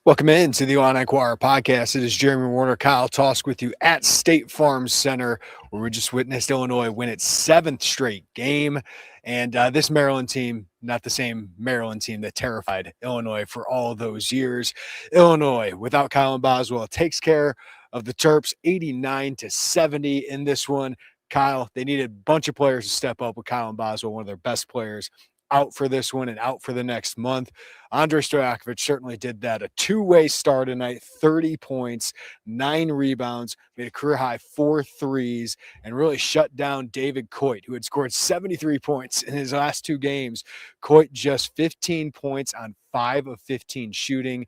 Welcome in to the Inquirer podcast. It is Jeremy Werner, Kyle Tausk with you at State Farm Center, where we just witnessed Illinois win its seventh straight game. And this Maryland team, not the same Maryland team that terrified Illinois for all those years. Illinois, without Kylan Boswell, takes care of the Terps 89-70 in this one. Kyle, they needed a bunch of players to step up with Kylan Boswell, one of their best players, out for this one and out for the next month. Andrej Stojakovic certainly did that. A two-way star tonight, 30 points, 9 rebounds, made a career-high 4 threes, and really shut down David Coit, who had scored 73 points in his last 2 games. Coit just 15 points on 5 of 15 shooting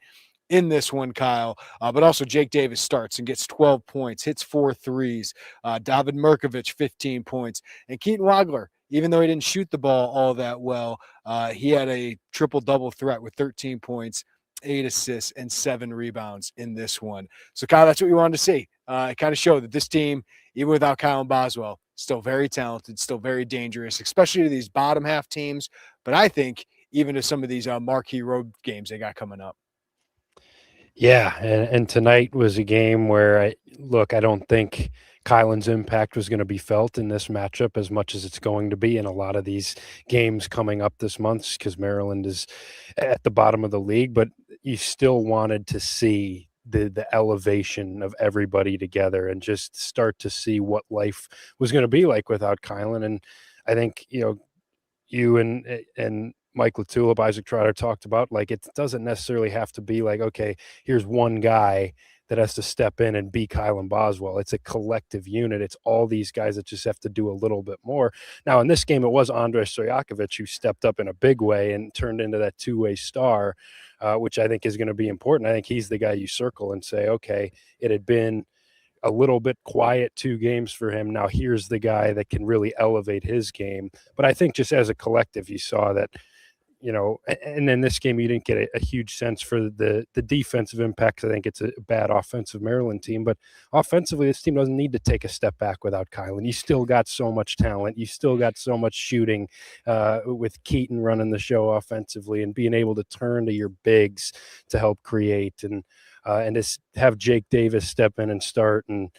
in this one, Kyle. But also Jake Davis starts and gets 12 points, hits 4 threes. David Mirkovic, 15 points. And Keaton Wagler, even though he didn't shoot the ball all that well, he had a triple-double threat with 13 points, 8 assists, and 7 rebounds in this one. So, Kyle, that's what we wanted to see. It kind of showed that this team, even without Kylan Boswell, still very talented, still very dangerous, especially to these bottom half teams. But I think even to some of these marquee road games they got coming up. Yeah, and tonight was a game where I don't think Kylan's impact was going to be felt in this matchup as much as it's going to be in a lot of these games coming up this month because Maryland is at the bottom of the league, but you still wanted to see the elevation of everybody together and just start to see what life was going to be like without Kylan. And I think, you and Mike Latulip, Isaac Trotter talked about, like, it doesn't necessarily have to be like, okay, here's one guy that has to step in and be Kylan Boswell. It's a collective unit. It's all these guys that just have to do a little bit more. Now, in this game, it was Andrej Stojakovic who stepped up in a big way and turned into that two-way star, which I think is going to be important. I think he's the guy you circle and say, okay, it had been a little bit quiet 2 games for him. Now here's the guy that can really elevate his game. But I think just as a collective, you saw that, and in this game, you didn't get a huge sense for the defensive impact. I think it's a bad offensive Maryland team, but offensively, this team doesn't need to take a step back without Kylan. You still got so much talent. You still got so much shooting with Keaton running the show offensively and being able to turn to your bigs to help create and to have Jake Davis step in and start and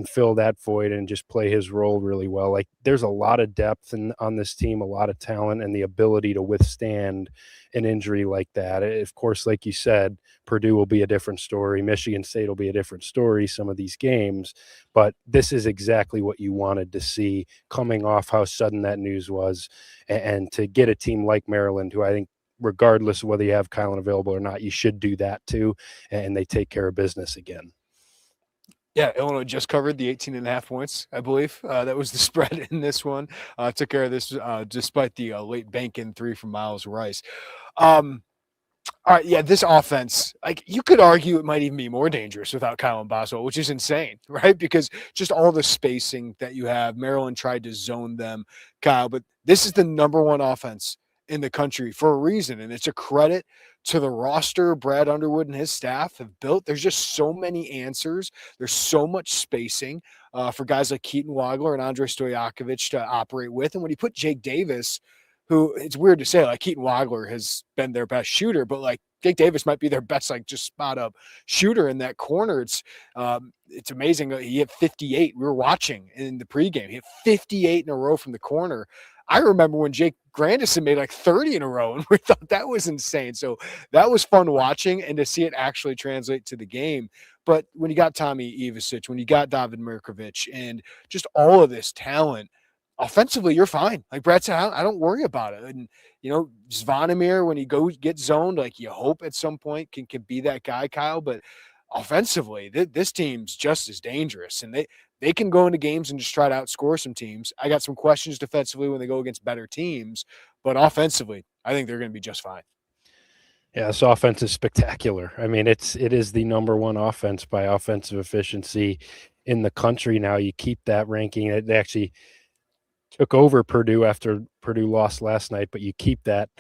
fill that void and just play his role really well. Like, there's a lot of depth on this team, a lot of talent, and the ability to withstand an injury like that. Of course, like you said, Purdue will be a different story. Michigan State will be a different story, some of these games. But this is exactly what you wanted to see coming off how sudden that news was. And to get a team like Maryland, who I think, regardless of whether you have Kylan available or not, you should do that too, and they take care of business again. Yeah, Illinois just covered the 18.5 points, I believe. That was the spread in this one. Took care of this despite the late bank-in 3 from Miles Rice. All right, yeah, this offense, like, you could argue it might even be more dangerous without Kylan Boswell, which is insane, right? Because just all the spacing that you have. Maryland tried to zone them, Kyle, but this is the number 1 offense in the country for a reason, and it's a credit to the roster Brad Underwood and his staff have built. There's just so many answers. There's so much spacing for guys like Keaton Wagler and Andrej Stojakovic to operate with. And when you put Jake Davis, who, it's weird to say, like, Keaton Wagler has been their best shooter, but like Jake Davis might be their best, like, just spot up shooter in that corner. It's amazing. He hit 58. We were watching in the pregame. He hit 58 in a row from the corner. I remember when Jake Grandison made like 30 in a row, and we thought that was insane. So that was fun watching and to see it actually translate to the game. But when you got Tommy Ivisic, when you got David Mirkovic, and just all of this talent, offensively, you're fine. Like Brad said, I don't worry about it. And, Zvonimir, when he gets zoned, like, you hope at some point can be that guy, Kyle. But offensively, this team's just as dangerous. And they can go into games and just try to outscore some teams. I got some questions defensively when they go against better teams. But offensively, I think they're going to be just fine. Yeah, this offense is spectacular. I mean, it is the number 1 offense by offensive efficiency in the country now. You keep that ranking. They actually took over Purdue after Purdue lost last night, but you keep that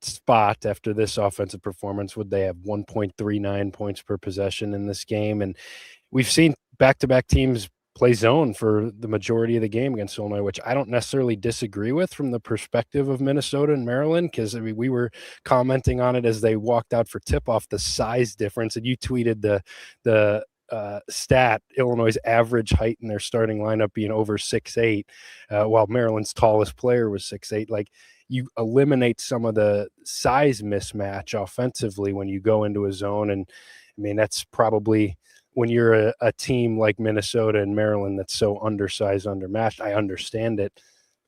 spot after this offensive performance. Would they have 1.39 points per possession in this game? And we've seen back-to-back teams play zone for the majority of the game against Illinois, which I don't necessarily disagree with from the perspective of Minnesota and Maryland, because I mean, we were commenting on it as they walked out for tip-off, the size difference, and you tweeted the stat, Illinois' average height in their starting lineup being over 6'8", while Maryland's tallest player was 6'8". Like, you eliminate some of the size mismatch offensively when you go into a zone. And I mean, that's probably when you're a team like Minnesota and Maryland that's so undersized, undermatched. I understand it.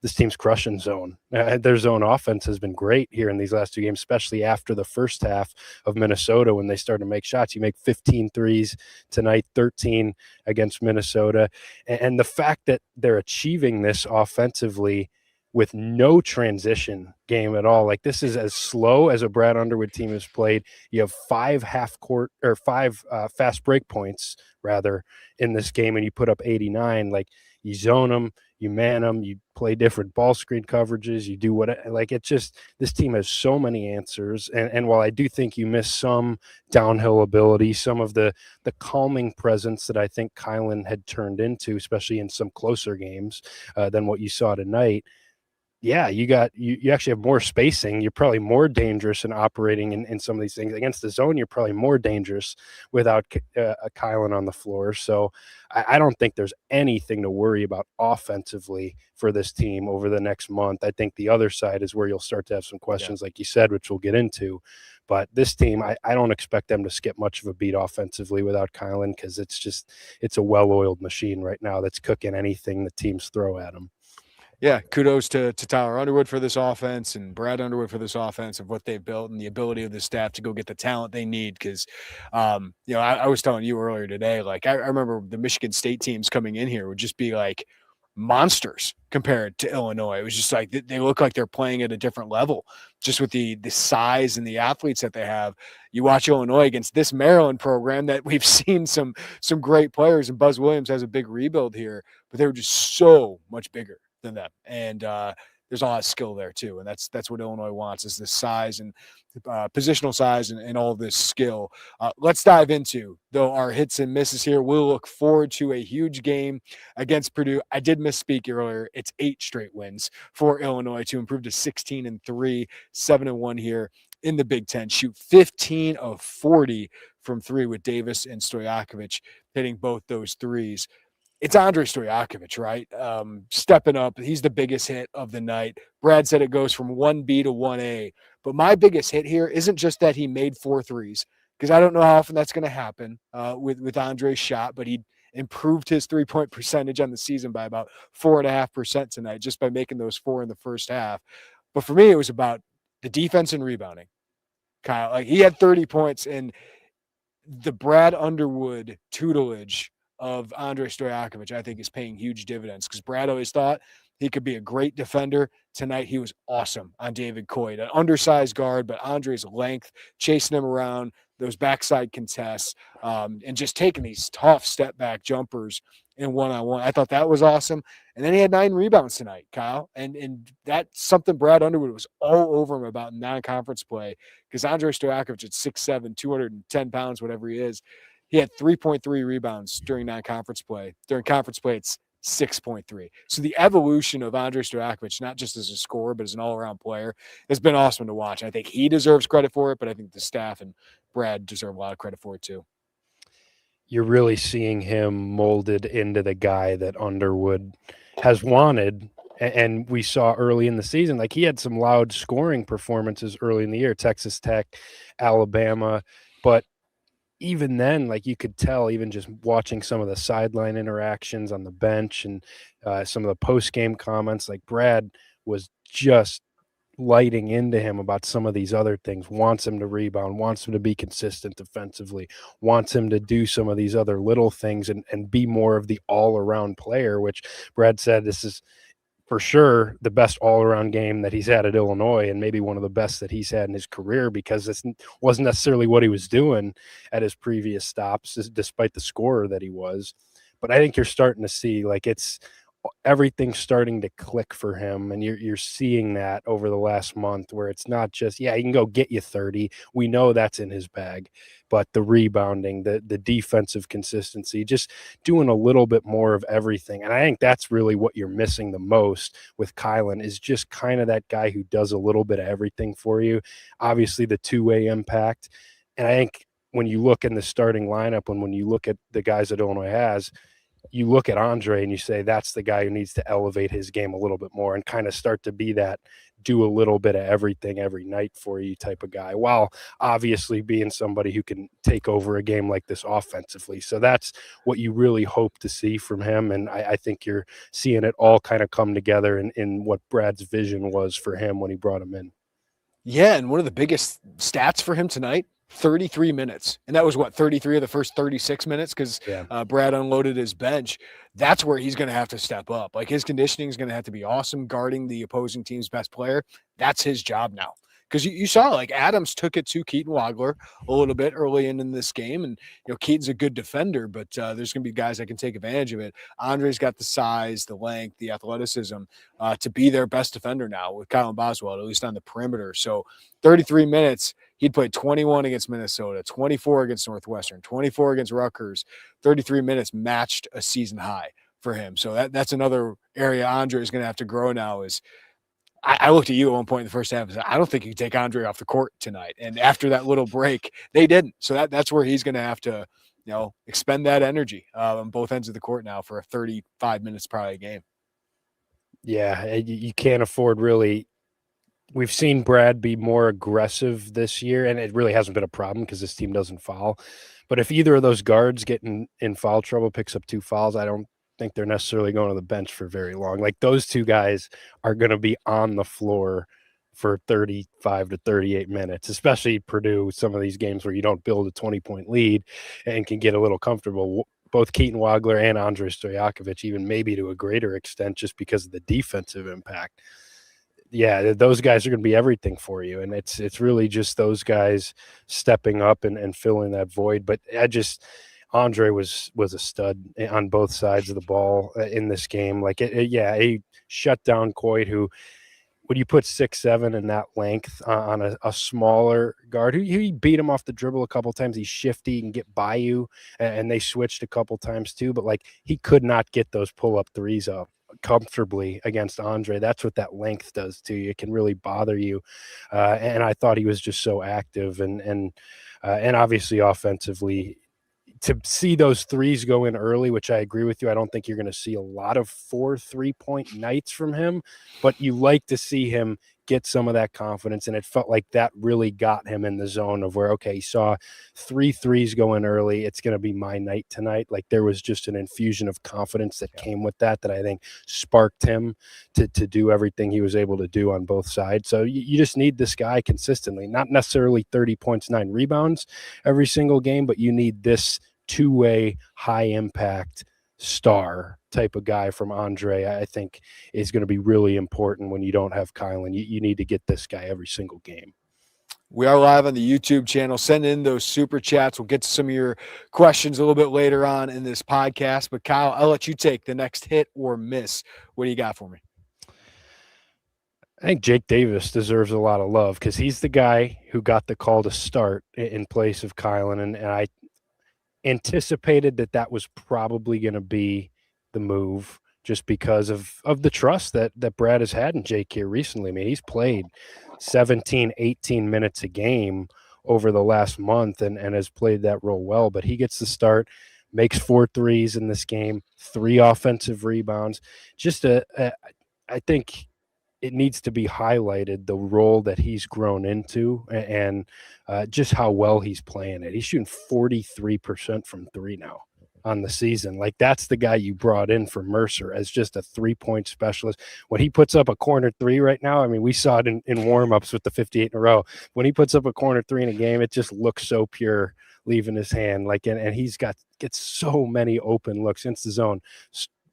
This team's crushing zone. Their zone offense has been great here in these last two games, especially after the first half of Minnesota when they started to make shots. You make 15 threes tonight, 13 against Minnesota. And the fact that they're achieving this offensively with no transition game at all. Like, this is as slow as a Brad Underwood team has played. You have five fast break points rather in this game, and you put up 89. Like, you zone them, you man them, you play different ball screen coverages, you do what, like, it's just, this team has so many answers. And while I do think you miss some downhill ability, some of the calming presence that I think Kylan had turned into, especially in some closer games than what you saw tonight. Yeah, you actually have more spacing. You're probably more dangerous in operating in some of these things. Against the zone, you're probably more dangerous without a Kylan on the floor. So I don't think there's anything to worry about offensively for this team over the next month. I think the other side is where you'll start to have some questions, like you said, which we'll get into. But this team, I don't expect them to skip much of a beat offensively without Kylan, because it's a well-oiled machine right now that's cooking anything the teams throw at them. Yeah, kudos to Tyler Underwood for this offense and Brad Underwood for this offense, of what they've built and the ability of the staff to go get the talent they need. Because, I was telling you earlier today, like, I remember the Michigan State teams coming in here would just be like monsters compared to Illinois. It was just like they look like they're playing at a different level, just with the size and the athletes that they have. You watch Illinois against this Maryland program that we've seen some great players, and Buzz Williams has a big rebuild here, but they were just so much bigger than them. And there's a lot of skill there too. And that's what Illinois wants, is the size and positional size and all this skill. Let's dive into, though, our hits and misses here. We'll look forward to a huge game against Purdue. I did misspeak earlier. It's 8 straight wins for Illinois to improve to 16-3, 7-1 here in the Big Ten. Shoot 15 of 40 from 3 with Davis and Stoyakovich hitting both those threes. It's Andrej Stojakovic, right? Stepping up. He's the biggest hit of the night. Brad said it goes from 1B to 1A. But my biggest hit here isn't just that he made 4 threes, because I don't know how often that's going to happen with Andre's shot, but he improved his three-point percentage on the season by about 4.5% tonight, just by making those 4 in the first half. But for me, it was about the defense and rebounding. Kyle, like, he had 30 points, and the Brad Underwood tutelage of Andrej Stojakovic, I think, is paying huge dividends, because Brad always thought he could be a great defender. Tonight, he was awesome on David Coit, an undersized guard, but Andre's length, chasing him around, those backside contests, and just taking these tough step-back jumpers in one-on-one. I thought that was awesome. And then he had 9 rebounds tonight, Kyle. And that's something Brad Underwood was all over him about in non-conference play, because Andrej Stojakovic at 6'7", 210 pounds, whatever he is, he had 3.3 rebounds during non-conference play. During conference play, it's 6.3. So the evolution of Andrej Stojakovic, not just as a scorer, but as an all-around player, has been awesome to watch. I think he deserves credit for it, but I think the staff and Brad deserve a lot of credit for it too. You're really seeing him molded into the guy that Underwood has wanted. And we saw early in the season, like, he had some loud scoring performances early in the year, Texas Tech, Alabama, but even then, like, you could tell, even just watching some of the sideline interactions on the bench and some of the post-game comments, like, Brad was just lighting into him about some of these other things, wants him to rebound, wants him to be consistent defensively, wants him to do some of these other little things and be more of the all-around player, which Brad said this is for sure the best all-around game that he's had at Illinois, and maybe one of the best that he's had in his career, because this wasn't necessarily what he was doing at his previous stops, despite the scorer that he was. But I think you're starting to see, like, it's everything's starting to click for him, and you're seeing that over the last month, where it's not just, yeah, he can go get you 30. We know that's in his bag, but the rebounding, the defensive consistency, just doing a little bit more of everything. And I think that's really what you're missing the most with Kylan, is just kind of that guy who does a little bit of everything for you. Obviously the two-way impact. And I think when you look in the starting lineup, and when you look at the guys that Illinois has, you look at Andrej and you say that's the guy who needs to elevate his game a little bit more and kind of start to be that do a little bit of everything every night for you type of guy, while obviously being somebody who can take over a game like this offensively. So that's what you really hope to see from him. And I think you're seeing it all kind of come together in what Brad's vision was for him when he brought him in. Yeah, and one of the biggest stats for him tonight, 33 minutes. And that was what, 33 of the first 36 minutes, because Brad unloaded his bench. That's where he's going to have to step up. Like, his conditioning is going to have to be awesome, guarding the opposing team's best player. That's his job now. Because you saw, like, Adams took it to Keaton Wagler a little bit early in this game. And, Keaton's a good defender, but there's going to be guys that can take advantage of it. Andre's got the size, the length, the athleticism to be their best defender now with Kylan Boswell, at least on the perimeter. So 33 minutes, he'd played 21 against Minnesota, 24 against Northwestern, 24 against Rutgers. 33 minutes matched a season high for him. So that's another area Andrej is going to have to grow now. Is I looked at you at one point in the first half and said, I don't think you can take Andrej off the court tonight. And after that little break, they didn't. So that's where he's going to have to, expend that energy on both ends of the court now for a 35 minutes probably a game. Yeah, you can't afford really. We've seen Brad be more aggressive this year, and it really hasn't been a problem because this team doesn't foul. But if either of those guards get in foul trouble, picks up 2 fouls, I don't think they're necessarily going to the bench for very long. Like, those 2 guys are going to be on the floor for 35 to 38 minutes, especially Purdue, some of these games where you don't build a 20-point lead and can get a little comfortable. Both Keaton Wagler and Andrej Stojakovic, even maybe to a greater extent, just because of the defensive impact. Yeah, those guys are going to be everything for you. And it's really just those guys stepping up and filling that void. But Andrej was a stud on both sides of the ball in this game. Like, he shut down Coit, who, when you put 6'7" in that length on a smaller guard, who he beat him off the dribble a couple times. He's shifty and get by you, and they switched a couple times too. But, like, he could not get those pull-up threes up comfortably against Andrej. That's what that length does to you. It can really bother you. And I thought he was just so active and obviously offensively. To see those threes go in early, which I agree with you, I don't think you're going to see a lot of 4 3-point nights from him, but you like to see him get some of that confidence. And it felt like that really got him in the zone of where, okay, he saw 3 threes go in early. It's going to be my night tonight. Like, there was just an infusion of confidence that came with that I think sparked him to do everything he was able to do on both sides. So you just need this guy consistently, not necessarily 30 points, 9 rebounds every single game, but you need this two-way, high-impact star type of guy from Andrej. I think is going to be really important when you don't have Kylan. You need to get this guy every single game. We are live on the YouTube channel. Send in those super chats. We'll get to some of your questions a little bit later on in this podcast. But Kyle, I'll let you take the next hit or miss. What do you got for me? I think Jake Davis deserves a lot of love because he's the guy who got the call to start in place of Kylan, and I anticipated that was probably going to be the move just because of the trust that Brad has had in Jake here recently. I mean, he's played 17, 18 minutes a game over the last month and has played that role well, but he gets the start, makes 4 threes in this game, 3 offensive rebounds. I think it needs to be highlighted, the role that he's grown into and just how well he's playing it. He's shooting 43% from 3 now on the season. Like, that's the guy you brought in for Mercer as just a 3-point specialist. When he puts up a corner 3 right now, I mean, we saw it in warmups with the 58 in a row. When he puts up a corner 3 in a game, it just looks so pure leaving his hand. Like, and he's gets so many open looks into the zone.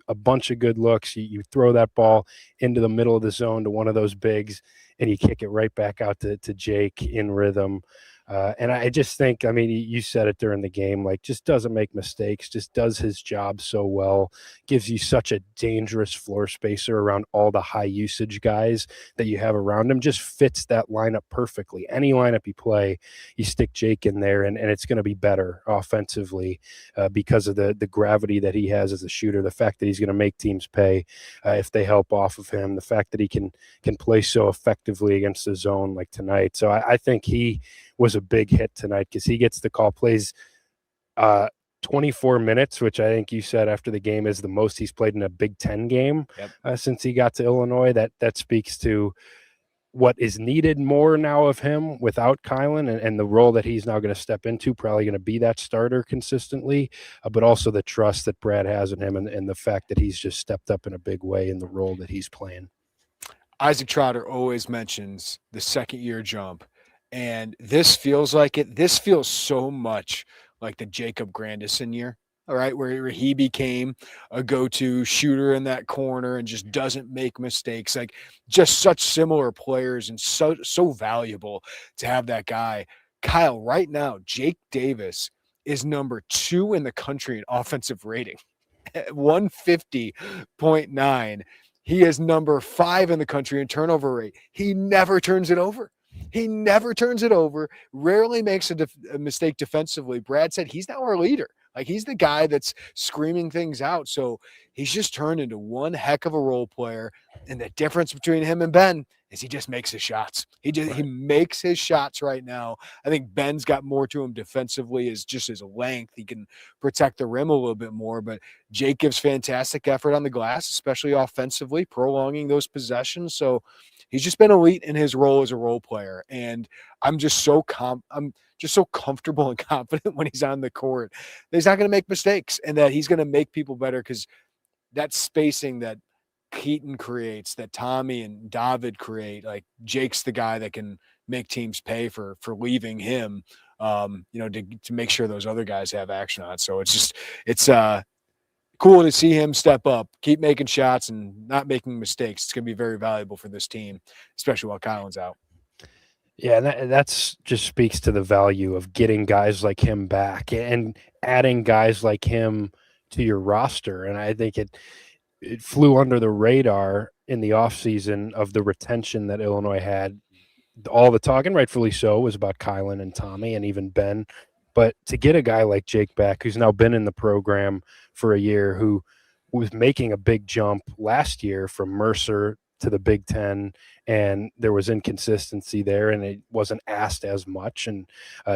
A bunch of good looks. You throw that ball into the middle of the zone to one of those bigs, and you kick it right back out to Jake in rhythm. And I just think, I mean, you said it during the game, like just doesn't make mistakes, just does his job so well, gives you such a dangerous floor spacer around all the high usage guys that you have around him, just fits that lineup perfectly. Any lineup you play, you stick Jake in there and it's going to be better offensively because of the gravity that he has as a shooter, the fact that he's going to make teams pay if they help off of him, the fact that he can play so effectively against the zone like tonight. So I think he was a big hit tonight because he gets to call plays 24 minutes, which I think you said after the game is the most he's played in a Big Ten game since he got to Illinois. That speaks to what is needed more now of him without Kylan and the role that he's now going to step into, probably going to be that starter consistently, but also the trust that Brad has in him and the fact that he's just stepped up in a big way in the role that he's playing. Isaac Trotter always mentions the second-year jump, and this feels like it. This feels so much like the Jacob Grandison year, all right, where he became a go-to shooter in that corner and just doesn't make mistakes. Like just such similar players and so valuable to have that guy. Kyle, right now, Jake Davis is number 2 in the country in offensive rating at 150.9. He is number 5 in the country in turnover rate. He never turns it over. He never turns it over, rarely makes a mistake defensively. Brad said he's now our leader. Like he's the guy that's screaming things out. So he's just turned into one heck of a role player. And the difference between him and Ben is he just makes his shots. He makes his shots right now. I think Ben's got more to him defensively is just his length. He can protect the rim a little bit more, but Jake gives fantastic effort on the glass, especially offensively, prolonging those possessions. So he's just been elite in his role as a role player. And I'm just so comfortable and confident when he's on the court that he's not going to make mistakes and that he's going to make people better because that spacing that Keaton creates, that Tommy and David create, like Jake's the guy that can make teams pay for leaving him, to make sure those other guys have action on it. So it's cool to see him step up, keep making shots and not making mistakes. It's going to be very valuable for this team, especially while Kylan's out. Yeah, that's just speaks to the value of getting guys like him back and adding guys like him to your roster. And I think it flew under the radar in the offseason of the retention that Illinois had. All the talk, and rightfully so, was about Kylan and Tommy and even Ben. But to get a guy like Jake back, who's now been in the program for a year, who was making a big jump last year from Mercer to the Big Ten, and there was inconsistency there, and it wasn't asked as much, and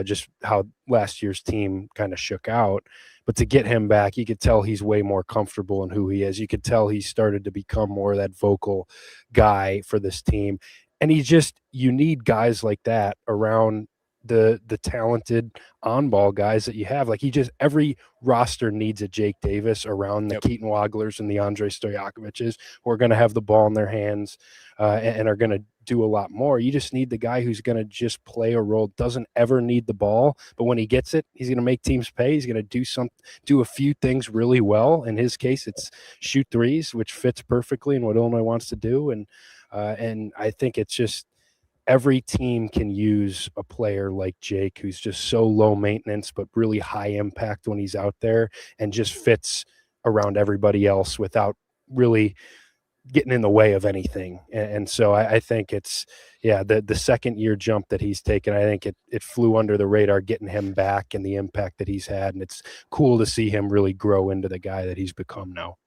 just how last year's team kind of shook out. But to get him back, you could tell he's way more comfortable in who he is. You could tell he started to become more of that vocal guy for this team. And you need guys like that around the talented on-ball guys that you have. Like every roster needs a Jake Davis around the Keaton Waglers and the Andrej Stojakoviches who are going to have the ball in their hands and are going to do a lot more. You just need the guy who's going to just play a role, doesn't ever need the ball, but when he gets it, he's going to make teams pay. He's going to do a few things really well. In his case, it's shoot threes, which fits perfectly in what Illinois wants to do. And I think it's just every team can use a player like Jake, who's just so low maintenance, but really high impact when he's out there and just fits around everybody else without really getting in the way of anything. And so I think it's, the second year jump that he's taken, I think it flew under the radar, getting him back and the impact that he's had. And it's cool to see him really grow into the guy that he's become now.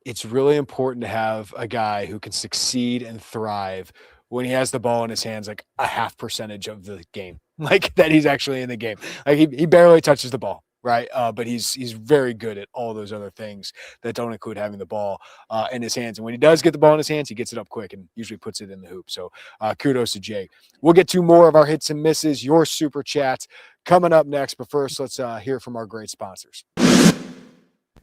It's really important to have a guy who can succeed and thrive when he has the ball in his hands, like a half percentage of the game, like that he's actually in the game. Like he barely touches the ball, right? But he's very good at all those other things that don't include having the ball in his hands. And when he does get the ball in his hands, he gets it up quick and usually puts it in the hoop. So kudos to Jake. We'll get to more of our hits and misses, your super chats coming up next. But first, let's hear from our great sponsors.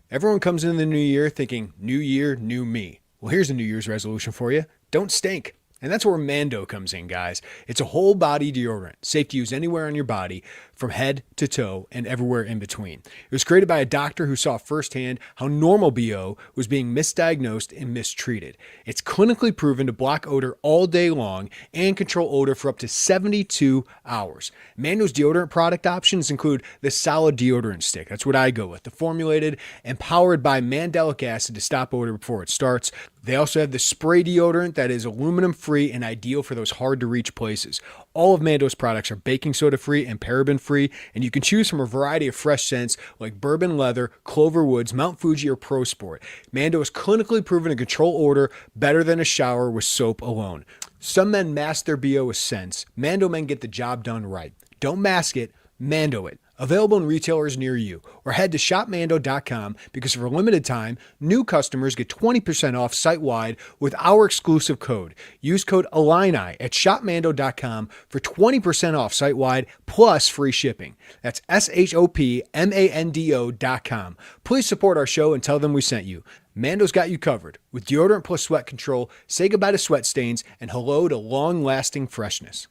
Everyone comes in the new year thinking, new year, new me. Well, here's a New Year's resolution for you. Don't stink. And that's where Mando comes in, guys. It's a whole body deodorant, safe to use anywhere on your body, from head to toe and everywhere in between. It was created by a doctor who saw firsthand how normal BO was being misdiagnosed and mistreated. It's clinically proven to block odor all day long and control odor for up to 72 hours. Mando's deodorant product options include the solid deodorant stick. That's what I go with. The formulated and powered by mandelic acid to stop odor before it starts. They also have the spray deodorant that is aluminum free and ideal for those hard to reach places. All of Mando's products are baking soda free and paraben free, and you can choose from a variety of fresh scents like bourbon leather, clover woods, Mount Fuji, or Pro Sport. Mando is clinically proven to control odor better than a shower with soap alone. Some men mask their BO with scents. Mando men get the job done right. Don't mask it, Mando it. Available in retailers near you, or head to shopmando.com because for a limited time, new customers get 20% off site-wide with our exclusive code. Use code Illini at shopmando.com for 20% off site-wide plus free shipping. That's shopmando.com. Please support our show and tell them we sent you. Mando's got you covered with deodorant plus sweat control. Say goodbye to sweat stains and hello to long-lasting freshness.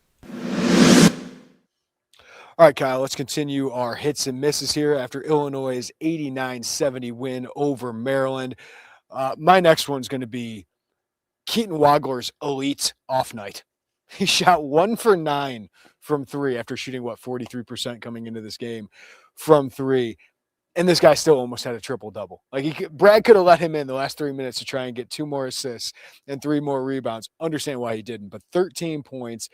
All right, Kyle, let's continue our hits and misses here after Illinois' 89-70 win over Maryland. My next one's going to be Keaton Wagler's elite off night. He shot 1 for 9 from 3 after shooting, 43% coming into this game from 3. And this guy still almost had a triple-double. Brad could have let him in the last 3 minutes to try and get 2 more assists and 3 more rebounds. Understand why he didn't, but 13 points,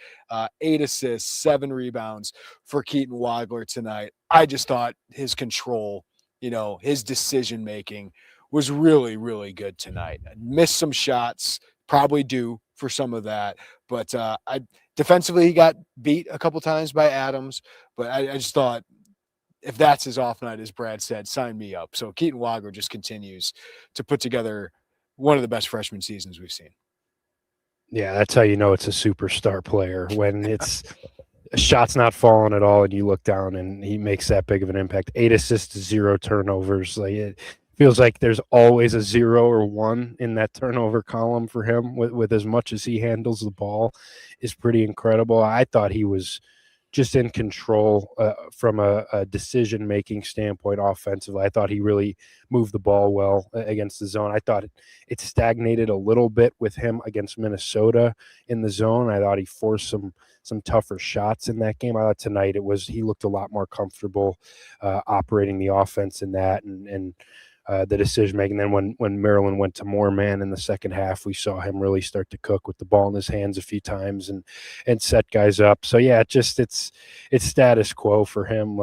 8 assists, 7 rebounds for Keaton Wagler tonight. I just thought his control, his decision-making was really, really good tonight. I missed some shots, probably due for some of that, but defensively he got beat a couple times by Adams, but I just thought, if that's his off night, as Brad said, sign me up. So Keaton Wagler just continues to put together one of the best freshman seasons we've seen. Yeah, that's how you know it's a superstar player, when it's a shot's not falling at all and you look down and he makes that big of an impact. 8 assists, 0 turnovers. It feels like there's always a 0 or 1 in that turnover column for him with as much as he handles the ball is pretty incredible. I thought he was just in control from a decision-making standpoint offensively. I thought he really moved the ball well against the zone. I thought it stagnated a little bit with him against Minnesota in the zone. I thought he forced some tougher shots in that game. I thought tonight he looked a lot more comfortable operating the offense in that and the decision-making. Then when Maryland went to more man in the second half, we saw him really start to cook with the ball in his hands a few times and set guys up. So, yeah, it's status quo for him.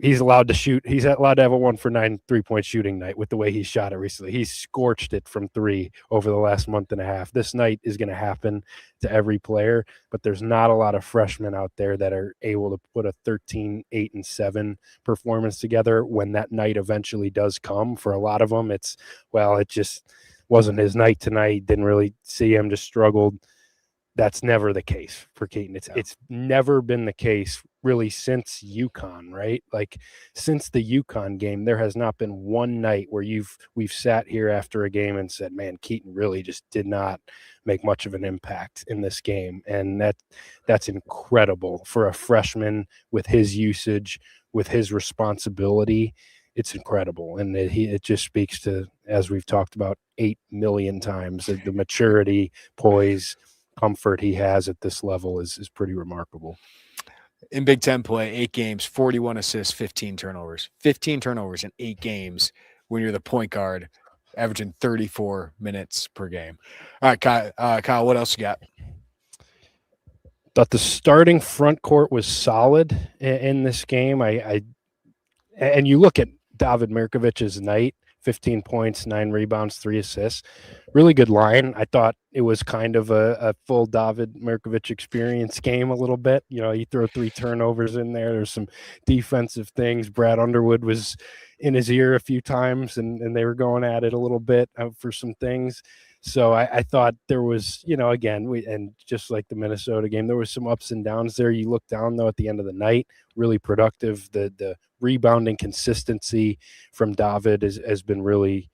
He's allowed to shoot. He's allowed to have a 1 for 9 3-point shooting night with the way he shot it recently. He scorched it from 3 over the last month and a half. This night is going to happen to every player, but there's not a lot of freshmen out there that are able to put a 13, 8, and 7 performance together when that night eventually does come. For a lot of them, it just wasn't his night tonight. Didn't really see him, just struggled. That's never the case for Keaton. It's never been the case really since UConn, right? Since the UConn game, there has not been one night where we've sat here after a game and said, man, Keaton really just did not make much of an impact in this game. And that's incredible for a freshman with his usage, with his responsibility. It's incredible. And it just speaks to, as we've talked about 8 million times, the maturity, poise, comfort he has at this level is pretty remarkable. In Big Ten play, 8 games, 41 assists, 15 turnovers. 15 turnovers in 8 games when you're the point guard, averaging 34 minutes per game. All right, Kyle, what else you got? Thought the starting front court was solid in this game. And you look at David Mirkovich's night, 15 points, 9 rebounds, 3 assists. Really good line. I thought it was kind of a full David Mirkovich experience game a little bit. You throw 3 turnovers in there. There's some defensive things. Brad Underwood was in his ear a few times, and they were going at it a little bit for some things. So I thought there was, and just like the Minnesota game, there was some ups and downs there. You look down, though, at the end of the night, really productive. The rebounding consistency from David has been really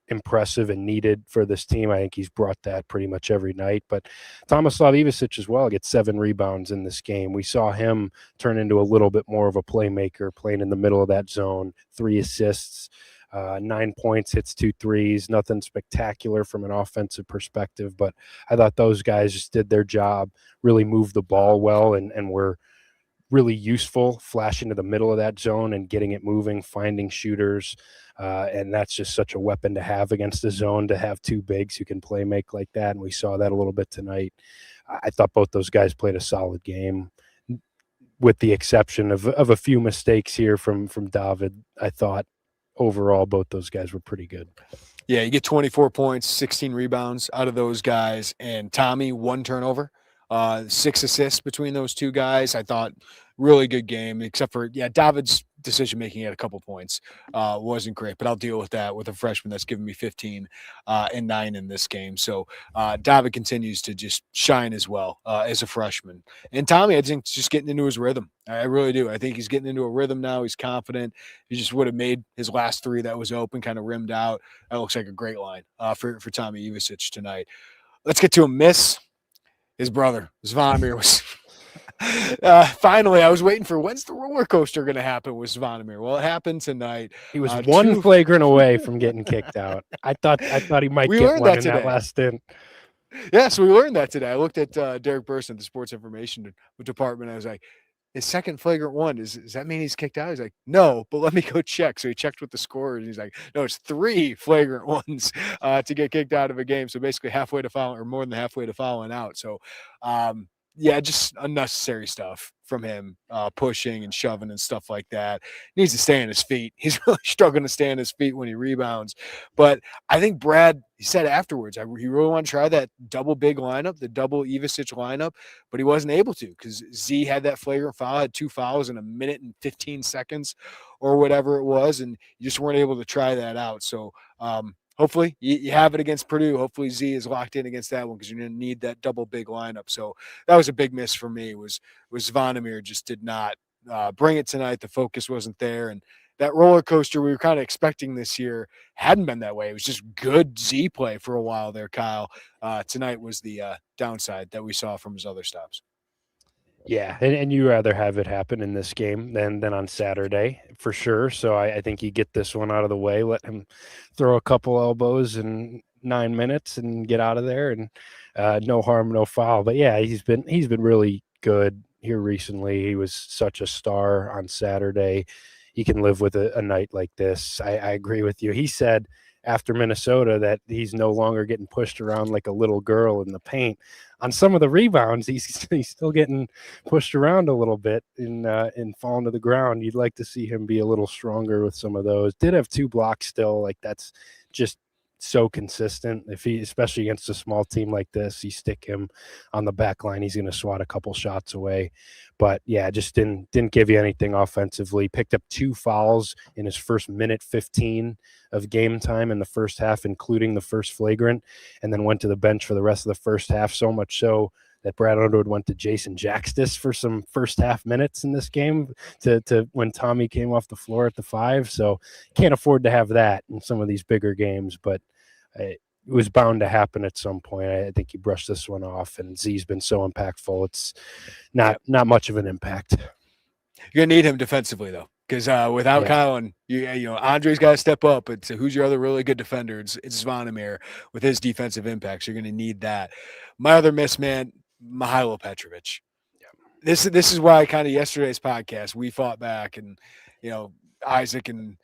impressive and needed for this team. I think he's brought that pretty much every night. But Tomislav Ivicic as well gets 7 rebounds in this game. We saw him turn into a little bit more of a playmaker, playing in the middle of that zone, 3 assists. 9 points, hits 2 threes, nothing spectacular from an offensive perspective, but I thought those guys just did their job, really moved the ball well, and were really useful, flashing to the middle of that zone and getting it moving, finding shooters. And that's just such a weapon to have against the zone, to have 2 bigs who can play make like that. And we saw that a little bit tonight. I thought both those guys played a solid game, with the exception of a few mistakes here from David. I thought overall both those guys were pretty good. Yeah, you get 24 points, 16 rebounds out of those guys, and Tommy 1 turnover, 6 assists between those 2 guys. I thought really good game, except for David's decision making at a couple points wasn't great, but I'll deal with that with a freshman that's given me 15 and 9 in this game. So David continues to just shine as well as a freshman, and Tommy, I think, is just getting into his rhythm. I really do. I think he's getting into a rhythm now. He's confident. He just would have made his last 3 that was open, kind of rimmed out. That looks like a great line for Tommy Ivicic tonight. Let's get to a miss. His brother, Zvonimir, was finally, I was waiting for when's the roller coaster going to happen with Zvonimir. Well, it happened tonight. He was 1 flagrant away from getting kicked out. I thought he might get one in that last stint. Yeah, so we learned that today. I looked at Derek Burson at the sports information department. I was like, his second flagrant one, does that mean he's kicked out? He's like, no, but let me go check. So he checked with the scorers. He's like, no, it's 3 flagrant ones to get kicked out of a game. So basically halfway to fouling, or more than halfway to fouling out. So, just unnecessary stuff from him, pushing and shoving and stuff like that. He needs to stay on his feet. He's really struggling to stay on his feet when he rebounds. But I think Brad, he said afterwards, he really wanted to try that double big lineup, the double Ivicic lineup, but he wasn't able to because Z had that flagrant foul, had 2 fouls in a minute and 15 seconds or whatever it was, and you just weren't able to try that out. So hopefully you have it against Purdue. Hopefully Z is locked in against that one because you're going to need that double big lineup. So that was a big miss for me. Was Zvonimir just did not bring it tonight. The focus wasn't there, and that roller coaster we were kind of expecting this year hadn't been that way. It was just good Z play for a while there, Kyle. Tonight was the downside that we saw from his other stops. Yeah, and you rather have it happen in this game than on Saturday, for sure. So I think you get this one out of the way, let him throw a couple elbows in 9 minutes and get out of there, and no harm, no foul. But yeah, he's been really good here recently. He was such a star on Saturday. You can live with a night like this. I agree with you. He said after Minnesota that he's no longer getting pushed around like a little girl in the paint. On some of the rebounds, he's still getting pushed around a little bit and falling to the ground. You'd like to see him be a little stronger with some of those. Did have 2 blocks still. Like, that's just so consistent. If he, especially against a small team like this, you stick him on the back line, he's going to swat a couple shots away. But yeah, just didn't give you anything offensively. Picked up 2 fouls in his first minute 15 of game time in the first half, including the first flagrant, and then went to the bench for the rest of the first half, so much so that Brad Underwood went to Jason Jaxtis for some first half minutes in this game to when Tommy came off the floor at the 5. So can't afford to have that in some of these bigger games, but it was bound to happen at some point. I think he brushed this one off, and Z's been so impactful. It's not much of an impact. You're going to need him defensively, though, because without Kyle, and Andre's got to step up. But who's your other really good defender? It's Zvonimir with his defensive impacts. You're going to need that. My other miss, man, Mihailo Petrovic. Yeah. This is why kind of yesterday's podcast we fought back, and Isaac and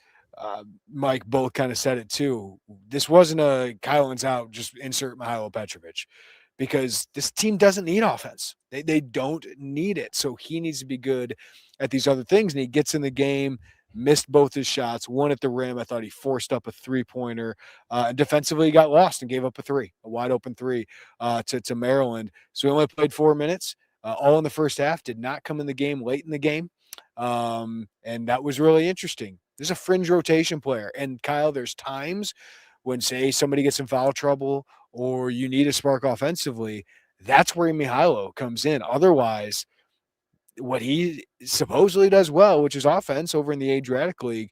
Mike both kind of said it too. This wasn't a Kylan's out, just insert Mihailo Petrovic, because this team doesn't need offense. They don't need it. So he needs to be good at these other things. And he gets in the game, missed both his shots, one at the rim. I thought he forced up a 3-pointer. And defensively, he got lost and gave up a wide open 3 to Maryland. So he only played 4 minutes, all in the first half, did not come in the game late in the game. And that was really interesting. This is a fringe rotation player. And Kyle, there's times when, say, somebody gets in foul trouble or you need a spark offensively, that's where Mihailo comes in. Otherwise, what he supposedly does well, which is offense over in the Adriatic League,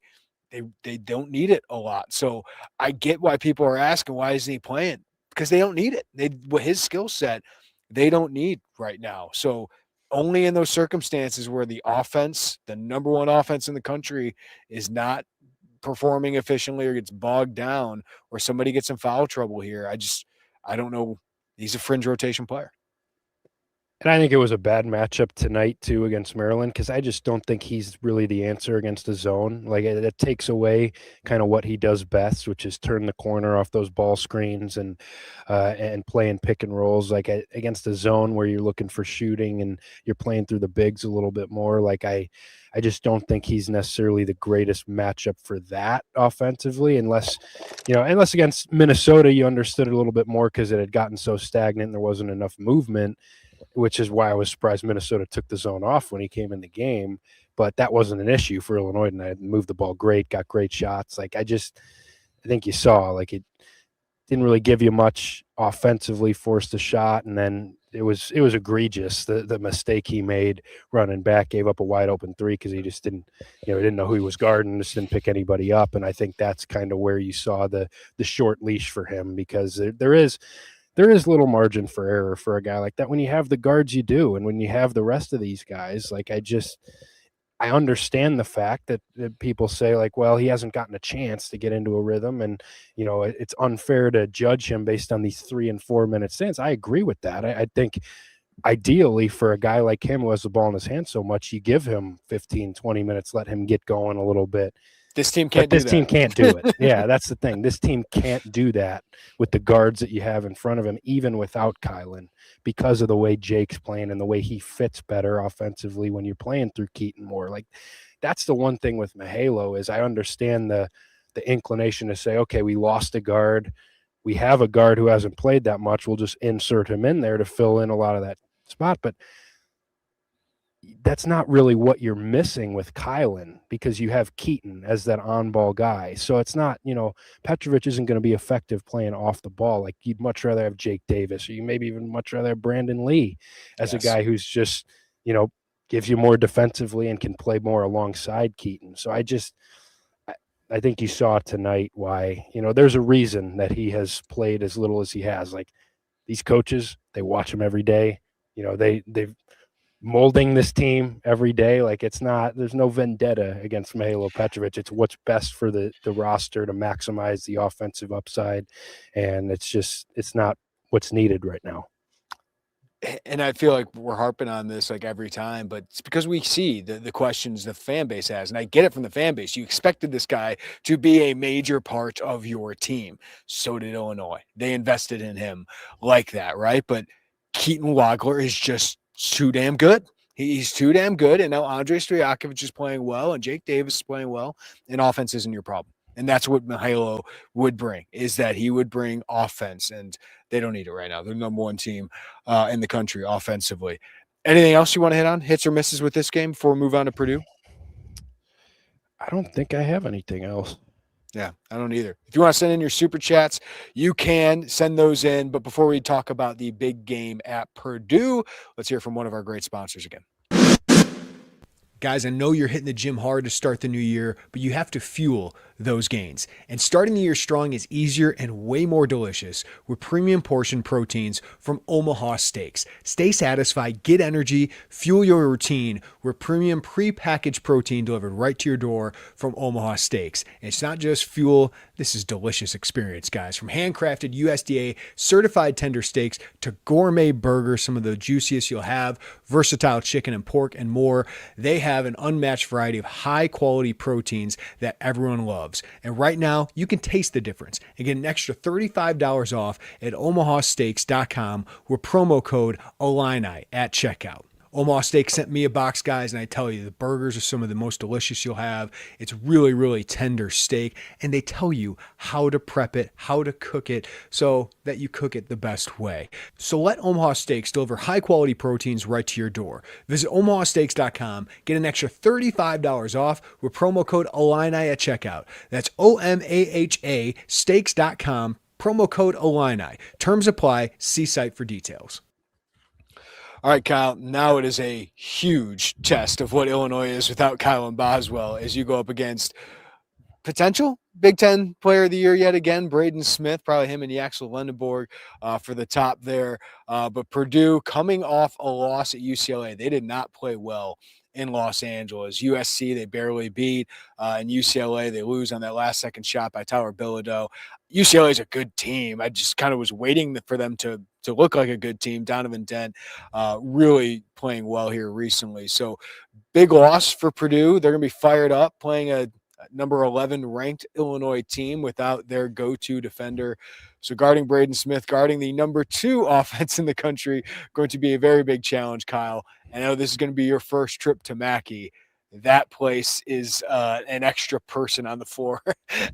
they don't need it a lot. So I get why people are asking, why isn't he playing? Because they don't need it. With his skill set, they don't need right now. So only in those circumstances where the offense, the number one offense in the country, is not performing efficiently or gets bogged down or somebody gets in foul trouble here. I don't know. He's a fringe rotation player. And I think it was a bad matchup tonight, too, against Maryland, because I just don't think he's really the answer against the zone. Like, it takes away kind of what he does best, which is turn the corner off those ball screens and playing pick and rolls. Like, against the zone where you're looking for shooting and you're playing through the bigs a little bit more. Like, I just don't think he's necessarily the greatest matchup for that offensively, unless against Minnesota you understood it a little bit more because it had gotten so stagnant and there wasn't enough movement, which is why I was surprised Minnesota took the zone off when he came in the game. But that wasn't an issue for Illinois tonight. Moved the ball great, got great shots. Like, I think you saw, like, it didn't really give you much offensively, forced a shot, and then it was egregious, the mistake he made running back, gave up a wide open three because he just didn't know who he was guarding, just didn't pick anybody up. And I think that's kind of where you saw the short leash for him, because there is little margin for error for a guy like that when you have the guards you do, and when you have the rest of these guys. Like, I understand the fact that people say, like, well, he hasn't gotten a chance to get into a rhythm, and it's unfair to judge him based on these 3 and 4 minute stints. I agree with that. I think ideally for a guy like him who has the ball in his hand so much, you give him 15, 20 minutes, let him get going a little bit. This team can't do that. This team can't do it. Yeah, that's the thing. This team can't do that with the guards that you have in front of him, even without Kylan, because of the way Jake's playing and the way he fits better offensively when you're playing through Keaton more. Like, that's the one thing with Mahalo is I understand the inclination to say, okay, we lost a guard. We have a guard who hasn't played that much. We'll just insert him in there to fill in a lot of that spot. But that's not really what you're missing with Kylan, because you have Keaton as that on-ball guy. So it's not, Petrovic isn't going to be effective playing off the ball. Like, you'd much rather have Jake Davis, or you maybe even much rather have Brandon Lee as a guy who's just, gives you more defensively and can play more alongside Keaton. So I think you saw tonight why, there's a reason that he has played as little as he has. Like, these coaches, they watch him every day. They've molding this team every day. Like, there's no vendetta against Mahalo Petrovic. It's what's best for the roster to maximize the offensive upside. And it's not what's needed right now. And I feel like we're harping on this like every time, but it's because we see the questions the fan base has. And I get it from the fan base. You expected this guy to be a major part of your team. So did Illinois. They invested in him like that, right? But Keaton Wagler is just too damn good. He's too damn good. And now Andrej Stojakovic is playing well, and Jake Davis is playing well, and offense isn't your problem. And that's what Mahalo would bring, is that he would bring offense, and they don't need it right now. They're the number one team in the country offensively. Anything else you want to hit on? Hits or misses with this game before we move on to Purdue? I don't think I have anything else. Yeah, I don't either. If you want to send in your super chats, you can send those in. But before we talk about the big game at Purdue, let's hear from one of our great sponsors again. Guys, I know you're hitting the gym hard to start the new year, but you have to fuel those gains. And starting the year strong is easier and way more delicious with premium portion proteins from Omaha Steaks. Stay satisfied, get energy, fuel your routine with premium pre-packaged protein delivered right to your door from Omaha Steaks. And it's not just fuel, this is delicious experience, guys. From handcrafted USDA certified tender steaks to gourmet burgers, some of the juiciest you'll have, versatile chicken and pork and more. They have an unmatched variety of high quality proteins that everyone loves. And right now, you can taste the difference and get an extra $35 off at omahasteaks.com with promo code Illini at checkout. Omaha Steaks sent me a box, guys, and I tell you, the burgers are some of the most delicious you'll have. It's really, really tender steak, and they tell you how to prep it, how to cook it, so that you cook it the best way. So let Omaha Steaks deliver high-quality proteins right to your door. Visit omahasteaks.com, get an extra $35 off with promo code Illini at checkout. That's OMAHA steaks.com, promo code Illini. Terms apply. See site for details. All right, Kyle, now it is a huge test of what Illinois is without Kyle and Boswell as you go up against potential Big Ten Player of the Year yet again, Braden Smith, probably him and Yaxel Lendenborg for the top there. But Purdue coming off a loss at UCLA. They did not play well in Los Angeles. USC, they barely beat. And UCLA, they lose on that last second shot by Tyler Bilodeau. UCLA is a good team. I just kind of was waiting for them to look like a good team. Donovan Dent really playing well here recently. So big loss for Purdue. They're going to be fired up playing a number 11 ranked Illinois team without their go-to defender. So guarding Braden Smith, guarding the number 2 offense in the country, going to be a very big challenge, Kyle. I know this is going to be your first trip to Mackey. That place is an extra person on the floor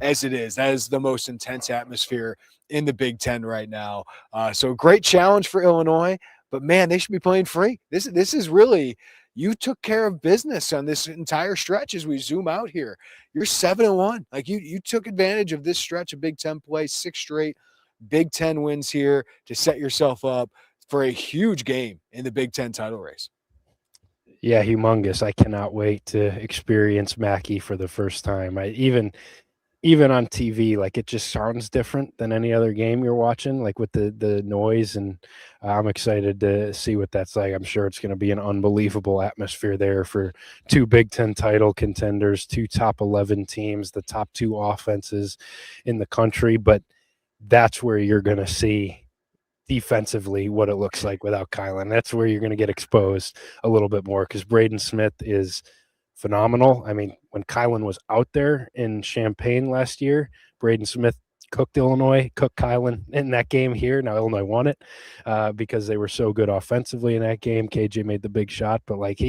as it is. That is the most intense atmosphere in the Big Ten right now. So great challenge for Illinois, but man, they should be playing free. This is really, you took care of business on this entire stretch as we zoom out here. You're 7-1. Like you took advantage of this stretch of Big Ten play, 6 straight Big Ten wins here to set yourself up for a huge game in the Big Ten title race. Yeah, humongous. I cannot wait to experience Mackey for the first time. Even on TV, like it just sounds different than any other game you're watching, like with the noise. And I'm excited to see what that's like. I'm sure it's going to be an unbelievable atmosphere there for 2 Big Ten title contenders, 2 top 11 teams, the top 2 offenses in the country. But that's where you're going to see defensively what it looks like without Kylan. That's where you're going to get exposed a little bit more, because Braden Smith is phenomenal. I mean, when Kylan was out there in Champaign last year, Braden Smith cooked Kylan in that game here. Now Illinois won it because they were so good offensively in that game. KJ made the big shot, but like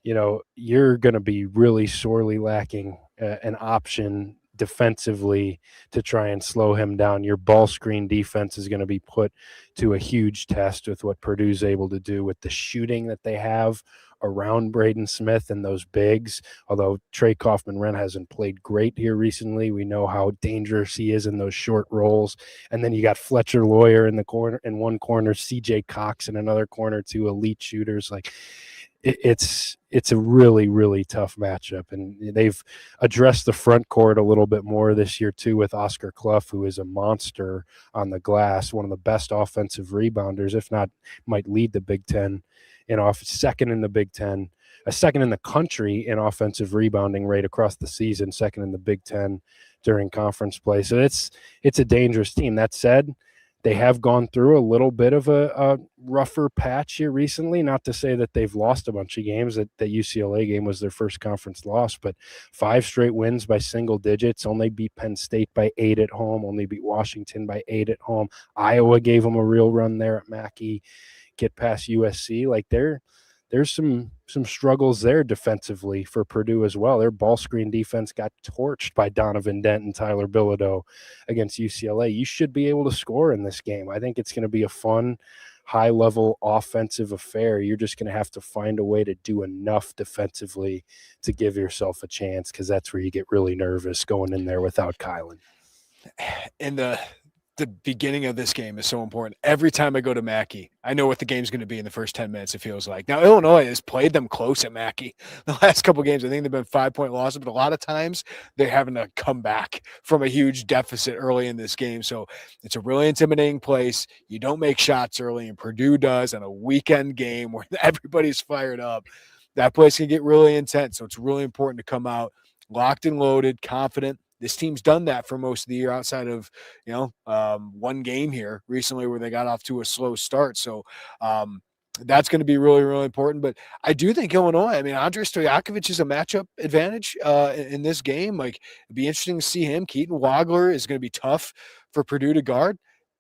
you're going to be really sorely lacking an option defensively to try and slow him down. Your ball screen defense is going to be put to a huge test with what Purdue's able to do with the shooting that they have around Braden Smith and those bigs. Although Trey Kaufman-Renn hasn't played great here recently, we know how dangerous he is in those short rolls. And then you got Fletcher Lawyer in the corner, in one corner, CJ Cox in another corner, 2 elite shooters. Like it's a really, really tough matchup. And they've addressed the front court a little bit more this year too, with Oscar Clough, who is a monster on the glass, one of the best offensive rebounders, if not might lead the Big Ten second in the Big Ten, second in the country in offensive rebounding rate across the season, second in the Big Ten during conference play. So it's a dangerous team. That said, they have gone through a little bit of a rougher patch here recently. Not to say that they've lost a bunch of games. That UCLA game was their first conference loss, but 5 straight wins by single digits. Only beat Penn State by 8 at home. Only beat Washington by 8 at home. Iowa gave them a real run there at Mackey. Get past USC. Like there's some struggles there defensively for Purdue as well. Their ball screen defense got torched by Donovan Dent and Tyler Bilodeau against UCLA. You should be able to score in this game. I think it's going to be a fun, high-level offensive affair. You're just going to have to find a way to do enough defensively to give yourself a chance, because that's where you get really nervous going in there without Kylan. And the beginning of this game is so important. Every time I go to Mackey, I know what the game's going to be in the first 10 minutes, it feels like. Now, Illinois has played them close at Mackey the last couple of games. I think they've been 5-point losses, but a lot of times they're having to come back from a huge deficit early in this game. So it's a really intimidating place. You don't make shots early, and Purdue does on a weekend game where everybody's fired up. That place can get really intense. So it's really important to come out locked and loaded, confident. This team's done that for most of the year outside of, one game here recently where they got off to a slow start. So that's going to be really, really important. But I do think Illinois, I mean, Andrej Stojakovic is a matchup advantage in this game. Like, it'd be interesting to see him. Keaton Wagler is going to be tough for Purdue to guard.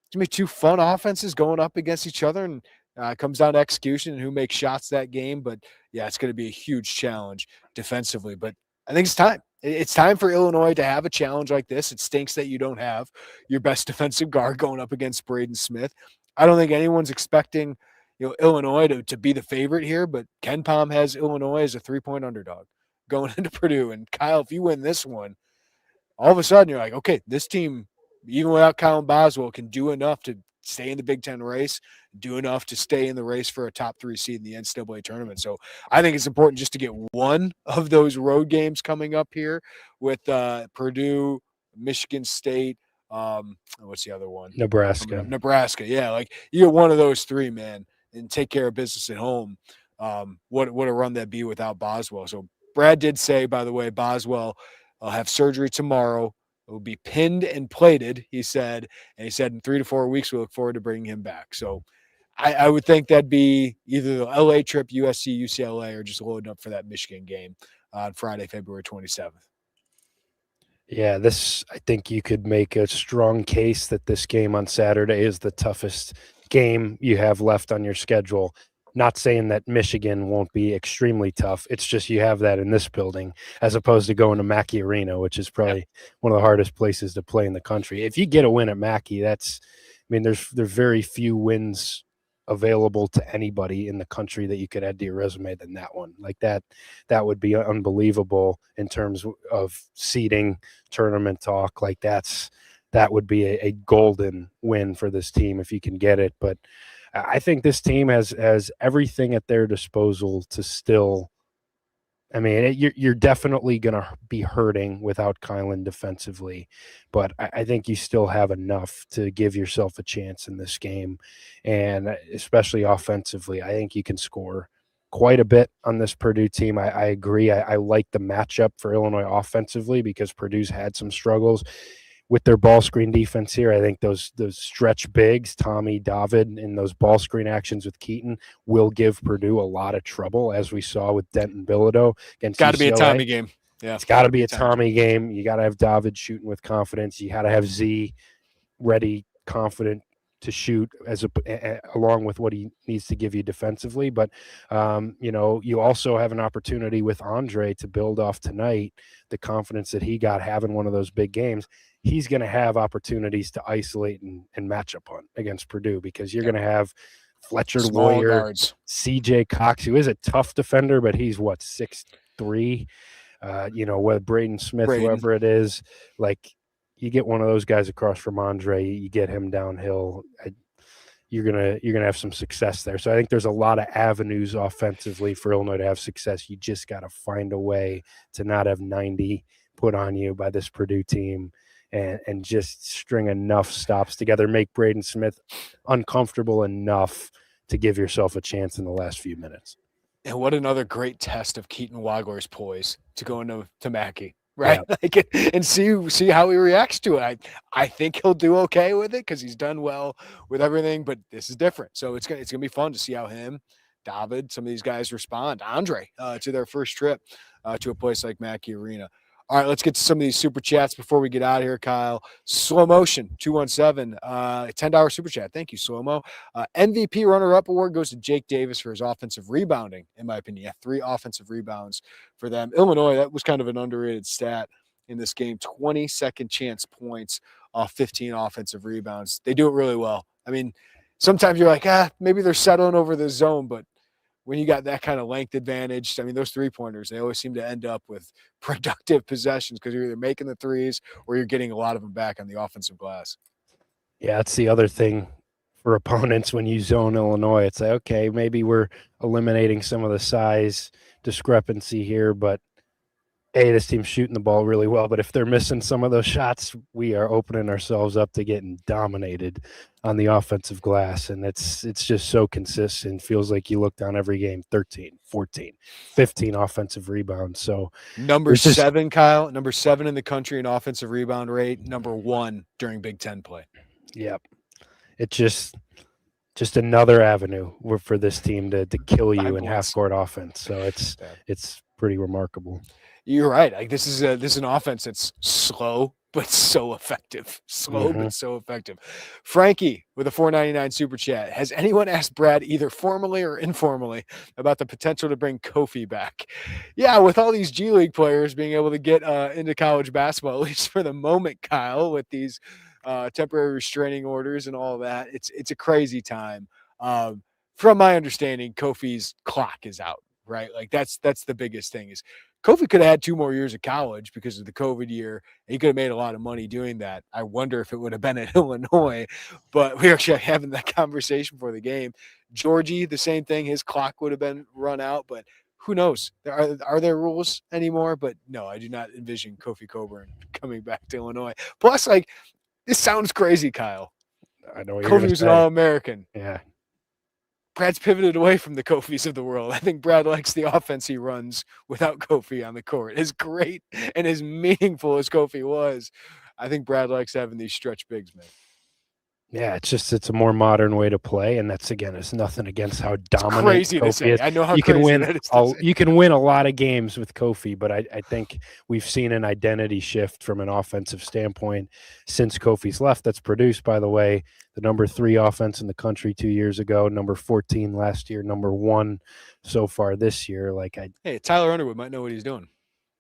It's going to be 2 fun offenses going up against each other, and it comes down to execution and who makes shots that game. But, yeah, it's going to be a huge challenge defensively. But I think it's time. It's time for Illinois to have a challenge like this. It stinks that you don't have your best defensive guard going up against Braden Smith. I don't think anyone's expecting, Illinois to be the favorite here, but Ken Pom has Illinois as a 3-point underdog going into Purdue. And Kyle, if you win this one, all of a sudden you're like, okay, this team, even without Kyle Boswell, can do enough to stay in the Big Ten race, do enough to stay in the race for a top 3 seed in the NCAA tournament. So I think it's important just to get one of those road games coming up here with Purdue, Michigan State. What's the other one? Coming Nebraska. up? Nebraska. Yeah, like you get one of those 3, man, and take care of business at home. What a run that'd be without Boswell. So Brad did say, by the way, Boswell will have surgery tomorrow. It will be pinned and plated, he said. And he said in 3 to 4 weeks, we look forward to bringing him back. So I would think that'd be either the LA trip, USC, UCLA, or just loading up for that Michigan game on Friday, February 27th. Yeah, I think you could make a strong case that this game on Saturday is the toughest game you have left on your schedule. Not saying that Michigan won't be extremely tough. It's just you have that in this building as opposed to going to Mackey Arena, which is probably one of the hardest places to play in the country. If you get a win at Mackey, there's very few wins available to anybody in the country that you could add to your resume than that one. Like that would be unbelievable in terms of seeding, tournament talk. Like that would be a golden win for this team if you can get it. But I think this team has everything at their disposal to still. I mean, you're definitely going to be hurting without Kylan defensively, but I think you still have enough to give yourself a chance in this game, and especially offensively. I think you can score quite a bit on this Purdue team. I agree. I like the matchup for Illinois offensively because Purdue's had some struggles with their ball screen defense here. I think those stretch bigs, Tommy, David, and those ball screen actions with Keaton will give Purdue a lot of trouble, as we saw with Denton Bilodeau against Got to be a UCLA. Tommy game. Yeah, it's got to be a Tommy game. You got to have David shooting with confidence. You got to have Z ready, confident to shoot along with what he needs to give you defensively. But, you also have an opportunity with Andrej to build off tonight, the confidence that he got having one of those big games. He's going to have opportunities to isolate and match up on against Purdue because you're going to have Fletcher Warrior, guards. CJ Cox, who is a tough defender, but he's 6'3", with Braden Smith, whoever it is, like, you get one of those guys across from Andrej, you get him downhill, you're gonna have some success there. So I think there's a lot of avenues offensively for Illinois to have success. You just got to find a way to not have 90 put on you by this Purdue team, and just string enough stops together, make Braden Smith uncomfortable enough to give yourself a chance in the last few minutes. And what another great test of Keaton Wagler's poise to go into Mackey. Right, yeah. And see how he reacts to it. I think he'll do okay with it because he's done well with everything. But this is different, so it's gonna be fun to see how him, David, some of these guys respond. Andrej to their first trip to a place like Mackey Arena. All right, let's get to some of these super chats before we get out of here, Kyle. Slow Motion 217, $10 super chat. Thank you, Slow Mo. MVP runner-up award goes to Jake Davis for his offensive rebounding, in my opinion. Yeah, 3 offensive rebounds for them. Illinois, that was kind of an underrated stat in this game. 20 second chance points off 15 offensive rebounds. They do it really well. I mean, sometimes you're like, maybe they're settling over the zone, but when you got that kind of length advantage, I mean, those 3-pointers, they always seem to end up with productive possessions because you're either making the threes or you're getting a lot of them back on the offensive glass. Yeah, that's the other thing for opponents when you zone Illinois. It's like, okay, maybe we're eliminating some of the size discrepancy here, but this team's shooting the ball really well. But if they're missing some of those shots, we are opening ourselves up to getting dominated on the offensive glass. And it's just so consistent. Feels like you look down every game, 13, 14, 15 offensive rebounds. So number 7, Kyle, number 7 in the country in offensive rebound rate, number 1 during Big Ten play. Yep. It's just another avenue for this team to kill you in half-court offense. So it's pretty remarkable. You're right. Like this is an offense that's slow but so effective. But so effective. Frankie with a $4.99 super chat. Has anyone asked Brad either formally or informally about the potential to bring Kofi back? Yeah, with all these G League players being able to get into college basketball, at least for the moment, Kyle, with these temporary restraining orders and all that, it's a crazy time. From my understanding, Kofi's clock is out. Right, like that's the biggest thing is Kofi could have had 2 more years of college because of the COVID year. He could have made a lot of money doing that. I wonder if it would have been at Illinois, but we were actually having that conversation for the game. Georgie, the same thing. His clock would have been run out, but who knows? Are there rules anymore? But no, I do not envision Kofi Coburn coming back to Illinois. Plus, like, this sounds crazy, Kyle. I know what you're Kofi gonna was an say. All-American. Yeah. Brad's pivoted away from the Kofis of the world. I think Brad likes the offense he runs without Kofi on the court. As great and as meaningful as Kofi was, I think Brad likes having these stretch bigs, man. Yeah, it's a more modern way to play, and that's, again, it's nothing against how dominant Crazy Kofi to say. is. I know how You can crazy win. that is to say. You can win a lot of games with Kofi, but I think we've seen an identity shift from an offensive standpoint since Kofi's left. That's produced, by the way, the number 3 offense in the country 2 years ago, number 14 last year, number 1 so far this year. Hey, Tyler Underwood might know what he's doing.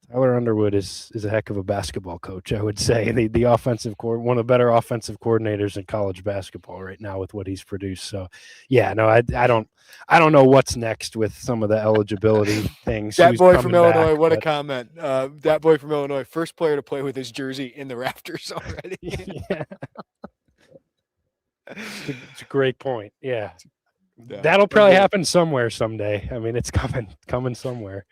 Tyler Underwood is a heck of a basketball coach, I would say. The offensive one of the better offensive coordinators in college basketball right now with what he's produced. So, yeah, no, I don't know what's next with some of the eligibility things. That boy from Illinois, back, what a comment. That boy from Illinois, first player to play with his jersey in the rafters already. Yeah. It's a great point. Yeah. Yeah. That'll probably happen somewhere someday. I mean, it's coming somewhere.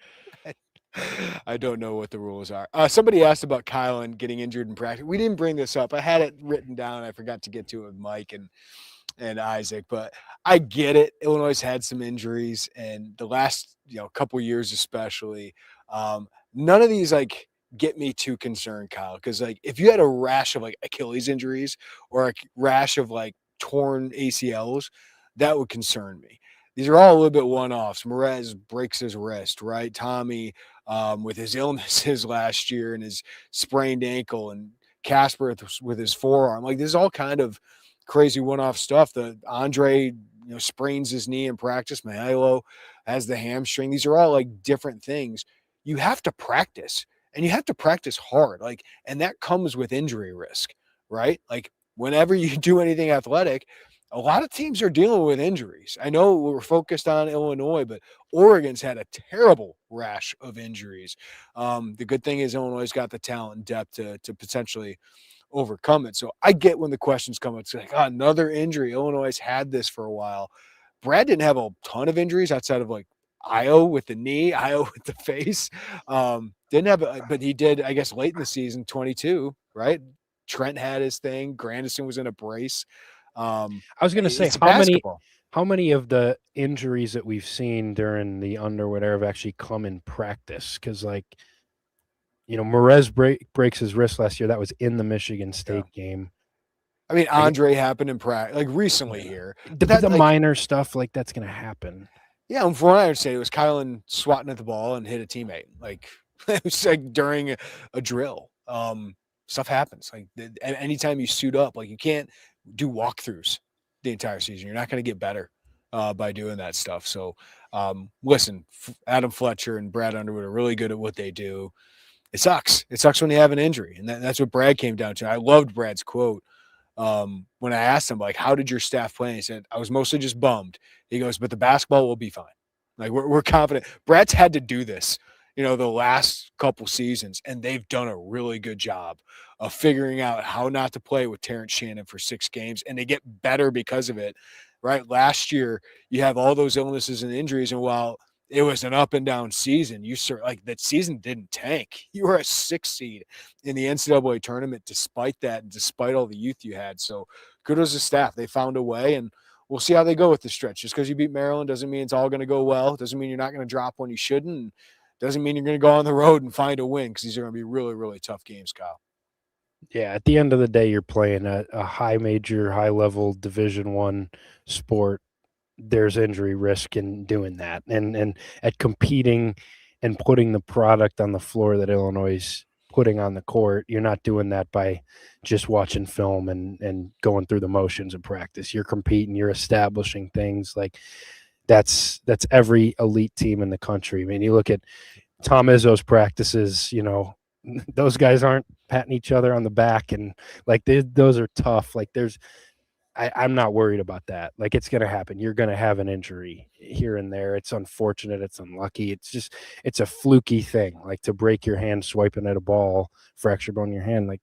I don't know what the rules are. Somebody asked about Kylan getting injured in practice. We didn't bring this up. I had it written down. I forgot to get to it with Mike and Isaac, but I get it. Illinois has had some injuries, and the last couple years especially. None of these get me too concerned, Kyle, because if you had a rash of Achilles injuries or a rash of torn ACLs, that would concern me. These are all a little bit one-offs. Merez breaks his wrist, right? Tommy with his illnesses last year and his sprained ankle, and Casper with his forearm. This is all kind of crazy one-off stuff. The Andre sprains his knee in practice. Mahalo has the hamstring. These are all different things. You have to practice, and you have to practice hard. And that comes with injury risk, right? Whenever you do anything athletic, a lot of teams are dealing with injuries. I know we're focused on Illinois, but Oregon's had a terrible rash of injuries. The good thing is Illinois got the talent and depth to potentially overcome it. So I get when the questions come, it's another injury. Illinois has had this for a while. Brad didn't have a ton of injuries outside of Io with the knee, Io with the face. Didn't have, but he did, I guess, late in the season, 22, right? Trent had his thing. Grandison was in a brace. I was going to say, how many of the injuries that we've seen during the Underwood era have actually come in practice? Because, Merez breaks his wrist last year. That was in the Michigan State game. I mean, Andre happened in practice, recently here. The minor stuff, that's going to happen. Yeah, and from what I understand, it was Kylan swatting at the ball and hit a teammate. It was during a drill. Stuff happens. Anytime you suit up, you can't do walkthroughs the entire season. You're not going to get better by doing that stuff. So, listen, Adam Fletcher and Brad Underwood are really good at what they do. It sucks. It sucks when you have an injury, and that's what Brad came down to. I loved Brad's quote when I asked him, how did your staff play? He said, I was mostly just bummed. He goes, but the basketball will be fine. We're confident. Brad's had to do this, the last couple seasons, and they've done a really good job of figuring out how not to play with Terrence Shannon for 6 games, and they get better because of it, right? Last year, you have all those illnesses and injuries, and while it was an up and down season, that season didn't tank. You were a 6 seed in the NCAA tournament despite that and despite all the youth you had. So good as a staff. They found a way, and we'll see how they go with the stretch. Just because you beat Maryland doesn't mean it's all going to go well. Doesn't mean you're not going to drop when you shouldn't. Doesn't mean you're going to go on the road and find a win, because these are going to be really, really tough games, Kyle. Yeah, at the end of the day, you're playing a high major, high level Division I sport. There's injury risk in doing that, and at competing and putting the product on the floor that Illinois is putting on the court. You're not doing that by just watching film and going through the motions of practice. You're competing. You're establishing things. That's every elite team in the country. I mean, you look at Tom Izzo's practices. Those guys aren't patting each other on the back, and those are tough. I'm not worried about that. Like, it's going to happen. You're going to have an injury here and there. It's unfortunate. It's unlucky. It's a fluky thing. Like, to break your hand swiping at a ball, fracture bone in your hand. Like,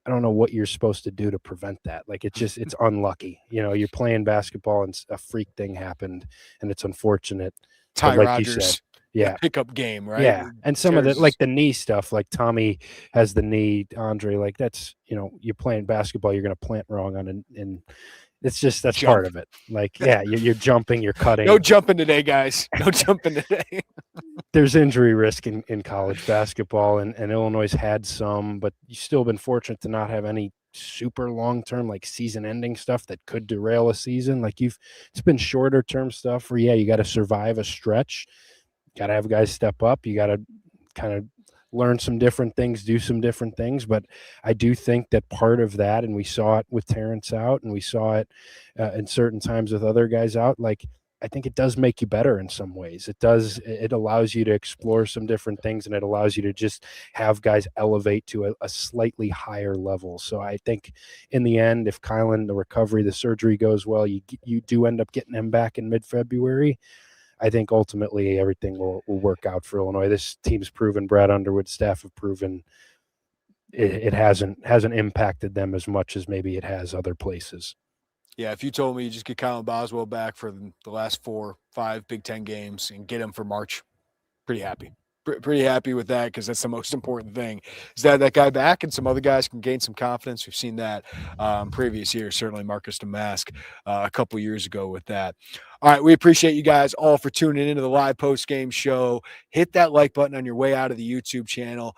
I don't know what you're supposed to do to prevent that. Like, it's unlucky. You're playing basketball and a freak thing happened, and it's unfortunate. Ty like Rogers, you said, yeah, pickup game, right? yeah. And some of the, like the knee stuff, like Tommy has the knee, Andre, like that's, you're playing basketball, you're going to plant wrong on and that's Jump. part of it. Like, yeah, you're jumping, you're cutting. No jumping today, guys. No jumping today. There's injury risk in college basketball, and Illinois had some, but you've still been fortunate to not have any super long-term, like season-ending stuff that could derail a season. Like, it's been shorter-term stuff where, yeah, you got to survive a stretch. Got to have guys step up. You got to kind of learn some different things, do some different things. But I do think that part of that, and we saw it with Terrence out, and we saw it in certain times with other guys out, like, I think it does make you better in some ways. It allows you to explore some different things, and it allows you to just have guys elevate to a slightly higher level. So I think in the end, if Kylan, the recovery, the surgery goes well, you do end up getting him back in mid-February. I think ultimately everything will work out for Illinois. This team's proven, Brad Underwood's staff have proven it hasn't impacted them as much as maybe it has other places. Yeah, if you told me you just get Colin Boswell back for the last 4-5 Big Ten games and get him for March, pretty happy. Pretty happy with that, because that's the most important thing, is that guy back, and some other guys can gain some confidence. We've seen that previous years, certainly Marcus Damask a couple years ago with that. All right, we appreciate you guys all for tuning into the live post-game show. Hit that like button on your way out of the YouTube channel.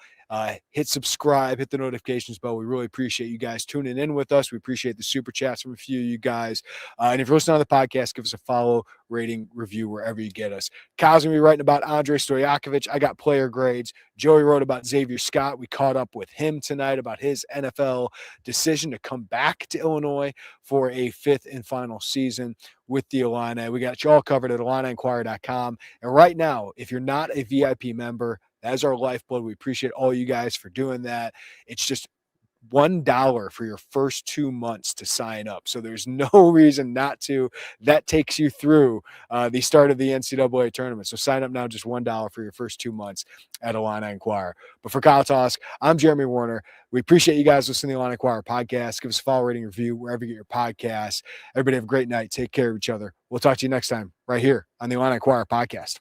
Hit subscribe, hit the notifications bell. We really appreciate you guys tuning in with us. We appreciate the super chats from a few of you guys. And if you're listening on the podcast, give us a follow, rating, review, wherever you get us. Kyle's going to be writing about Andrej Stojakovic. I got player grades. Joey wrote about Xavier Scott. We caught up with him tonight about his NFL decision to come back to Illinois for a 5th and final season with the Illini. We got you all covered at IlliniInquirer.com. And right now, if you're not a VIP member, that is our lifeblood. We appreciate all you guys for doing that. It's just $1 for your first 2 months to sign up. So there's no reason not to. That takes you through the start of the NCAA tournament. So sign up now, just $1 for your first 2 months at Illini Inquirer. But for Kyle Tausk, I'm Jeremy Werner. We appreciate you guys listening to the Illini Inquirer podcast. Give us a follow, rating, review, wherever you get your podcasts. Everybody have a great night. Take care of each other. We'll talk to you next time right here on the Illini Inquirer podcast.